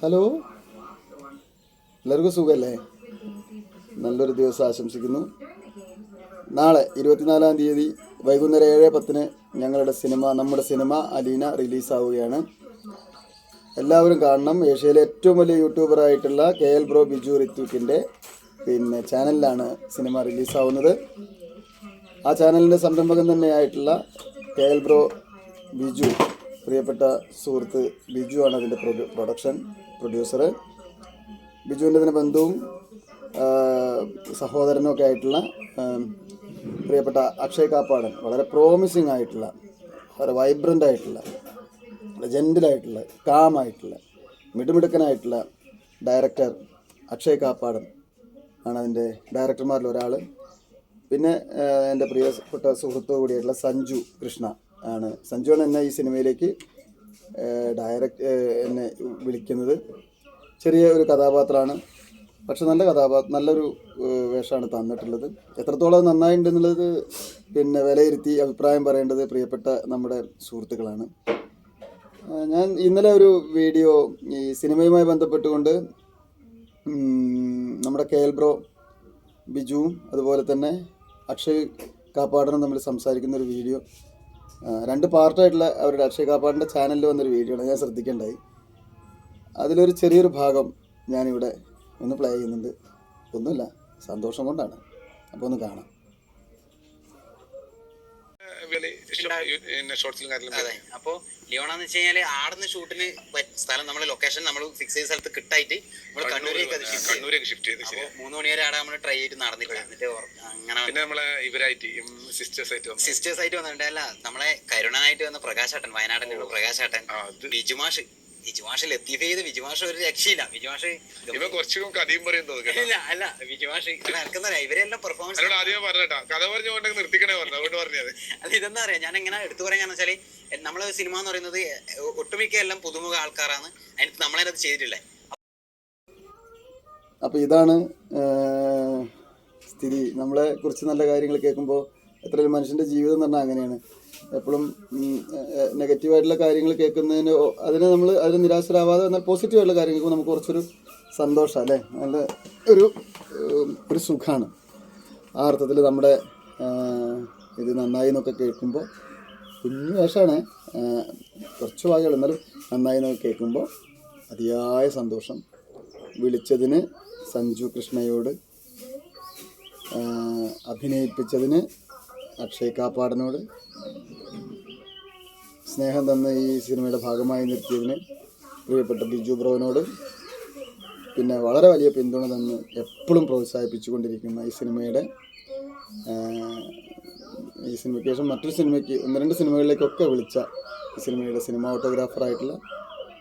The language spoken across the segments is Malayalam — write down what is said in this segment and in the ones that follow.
ഹലോ, എല്ലാവർക്കും സുഖമല്ലേ? നല്ലൊരു ദിവസം ആശംസിക്കുന്നു. നാളെ 24-ാം തീയതി വൈകുന്നേരം 7:10 നമ്മുടെ സിനിമ അലീന റിലീസാവുകയാണ്. എല്ലാവരും കാണണം. ഏഷ്യയിലെ ഏറ്റവും വലിയ യൂട്യൂബറായിട്ടുള്ള KL ബ്രോ ബിജു ഋത്വിക്കിൻ്റെ ചാനലിലാണ് സിനിമ റിലീസാവുന്നത്. ആ ചാനലിൻ്റെ സംരംഭകൻ തന്നെയായിട്ടുള്ള KL ബ്രോ ബിജു, പ്രിയപ്പെട്ട സുഹൃത്ത് ബിജു ആണ് അതിൻ്റെ പ്രൊഡ്യൂസർ. ബിജുവിൻ്റെ തന്നെ ബന്ധുവും സഹോദരനും ഒക്കെ ആയിട്ടുള്ള പ്രിയപ്പെട്ട അക്ഷയ് കാപ്പാടൻ, വളരെ പ്രോമിസിങ് ആയിട്ടുള്ള, വളരെ വൈബ്രൻ്റ് ആയിട്ടുള്ള, ജെൻ്റിലായിട്ടുള്ള, കാമായിട്ടുള്ള, മിടുമിടുക്കനായിട്ടുള്ള ഡയറക്ടർ അക്ഷയ് കാപ്പാടൻ ആണ് അതിൻ്റെ ഡയറക്ടർമാരിൽ ഒരാൾ. പിന്നെ എൻ്റെ പ്രിയപ്പെട്ട സുഹൃത്തു കൂടിയായിട്ടുള്ള സഞ്ജു കൃഷ്ണ ആണ്. സഞ്ജുവാണ് എന്നെ ഈ സിനിമയിലേക്ക് എന്നെ വിളിക്കുന്നത്. ചെറിയ ഒരു കഥാപാത്രമാണ്, പക്ഷെ നല്ലൊരു വേഷമാണ് തന്നിട്ടുള്ളത്. എത്രത്തോളം നന്നായിട്ടുണ്ടെന്നുള്ളത് വിലയിരുത്തി അഭിപ്രായം പറയേണ്ടത് പ്രിയപ്പെട്ട നമ്മുടെ സുഹൃത്തുക്കളാണ്. ഞാൻ ഇന്നലെ ഒരു വീഡിയോ ഈ സിനിമയുമായി ബന്ധപ്പെട്ടുകൊണ്ട് നമ്മുടെ KL ബ്രോ ബിജുവും അതുപോലെ തന്നെ അക്ഷയ് കാപ്പാടനും തമ്മിൽ സംസാരിക്കുന്ന ഒരു വീഡിയോ, 2 പാർട്ടായിട്ടുള്ള അവരുടെ അക്ഷയ് കാപ്പാടിൻ്റെ ചാനലിൽ വന്നൊരു വീഡിയോ ആണ്, ഞാൻ ശ്രദ്ധിക്കേണ്ടായി. അതിലൊരു ചെറിയൊരു ഭാഗം ഞാനിവിടെ ഒന്ന് പ്ലേ ചെയ്യുന്നുണ്ട്. ഒന്നുമില്ല, സന്തോഷം കൊണ്ടാണ്. അപ്പോൾ ഒന്ന് കാണാം. അതെ, അപ്പോൾ ലിയോണെന്ന് വെച്ച് കഴിഞ്ഞാൽ ആടുന്ന ഷൂട്ടിന് സ്ഥലം നമ്മൾ ലൊക്കേഷൻ നമ്മൾ ഫിക്സ് ചെയ്ത സ്ഥലത്ത് കിട്ടായിട്ട് നമ്മൾ കണ്ണൂരേക്ക് ഷിഫ്റ്റ് ചെയ്ത് 3 മണി വരെ ആടെ നമ്മൾ ട്രൈ ചെയ്തിട്ട് നടന്നില്ല. എന്നിട്ട് അങ്ങനെ സിസ്റ്റേഴ്സ് ആയിട്ട് വന്നിട്ടുണ്ട്. അല്ല, നമ്മളെ കരുണനായിട്ട് വന്ന പ്രകാശേട്ടൻ, വയനാടിന്റെ പ്രകാശേട്ടൻ, ബിജുമാഷ് ലത്തീഫ് ചെയ്ത് വിജുമാഷ് ഒരു രക്ഷയില്ല. വിജുമാഷ് അല്ല, വിജുമാഷ് നടക്കുന്നറിയാം. ഇവരെല്ലാം പെർഫോമൻസ് അല്ല, ഇതെന്താ പറയാ, ഞാൻ എങ്ങനെ എടുത്തു പറയാന്ന് വെച്ചാല് നമ്മളെ സിനിമ എന്ന് പറയുന്നത് ഒട്ടുമിക്ക എല്ലാം പുതുമുഖ ആൾക്കാരാണ്. അതിന് നമ്മളതിനത് ചെയ്തിട്ടില്ലേ. അപ്പോൾ ഇതാണ് സ്ഥിതി. നമ്മളെ കുറിച്ച് നല്ല കാര്യങ്ങൾ കേൾക്കുമ്പോൾ എത്രയും മനുഷ്യൻ്റെ ജീവിതം എന്ന് പറഞ്ഞാൽ അങ്ങനെയാണ്. എപ്പോഴും നെഗറ്റീവായിട്ടുള്ള കാര്യങ്ങൾ കേൾക്കുന്നതിന് അതിന് നിരാശരാവാതെ എന്നാൽ പോസിറ്റീവായിട്ടുള്ള കാര്യങ്ങൾക്ക് നമുക്ക് കുറച്ചൊരു സന്തോഷം അല്ലേ, നല്ല ഒരു സുഖമാണ്. ആ അർത്ഥത്തിൽ നമ്മുടെ ഇത് നന്നായി എന്നൊക്കെ കേൾക്കുമ്പോൾ, കുഞ്ഞു വേഷമാണ്, കുറച്ച് ഭാഗങ്ങൾ, എന്നാലും നന്നായി എന്നൊക്കെ കേൾക്കുമ്പോൾ അതിയായ സന്തോഷം. വിളിച്ചതിന് സഞ്ജു കൃഷ്ണയോട്, അഭിനയിപ്പിച്ചതിന് അക്ഷയ് കാപ്പാടനോട്, സ്നേഹം തന്ന ഈ സിനിമയുടെ ഭാഗമായി നിർത്തിയതിന് പ്രിയപ്പെട്ട ബിജു ബ്രോനോട്, പിന്നെ വളരെ വലിയ പിന്തുണ തന്ന് എപ്പോഴും പ്രോത്സാഹിപ്പിച്ചുകൊണ്ടിരിക്കുന്ന ഈ സിനിമയ്ക്ക് ശേഷം മറ്റൊരു സിനിമയ്ക്ക് 1-2 സിനിമകളിലേക്കൊക്കെ വിളിച്ച ഈ സിനിമയുടെ സിനിമാറ്റോഗ്രാഫറായിട്ടുള്ള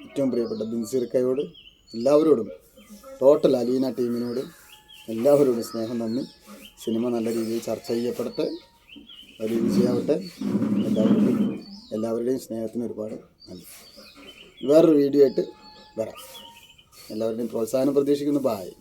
ഏറ്റവും പ്രിയപ്പെട്ട ബിൻസിർക്കയോട്, എല്ലാവരോടും, ടോട്ടൽ അലീന ടീമിനോട് എല്ലാവരോടും സ്നേഹം നന്ദി. സിനിമ നല്ല രീതിയിൽ ചർച്ച ചെയ്യപ്പെടട്ടെ, വലിയ വിജയമാവട്ടെ. എല്ലാവരുടെയും സ്നേഹത്തിന് ഒരുപാട് നന്ദി. വേറൊരു വീഡിയോ ആയിട്ട് വരാം. എല്ലാവരുടെയും പ്രോത്സാഹനം പ്രതീക്ഷിക്കുന്നു. ബായ്.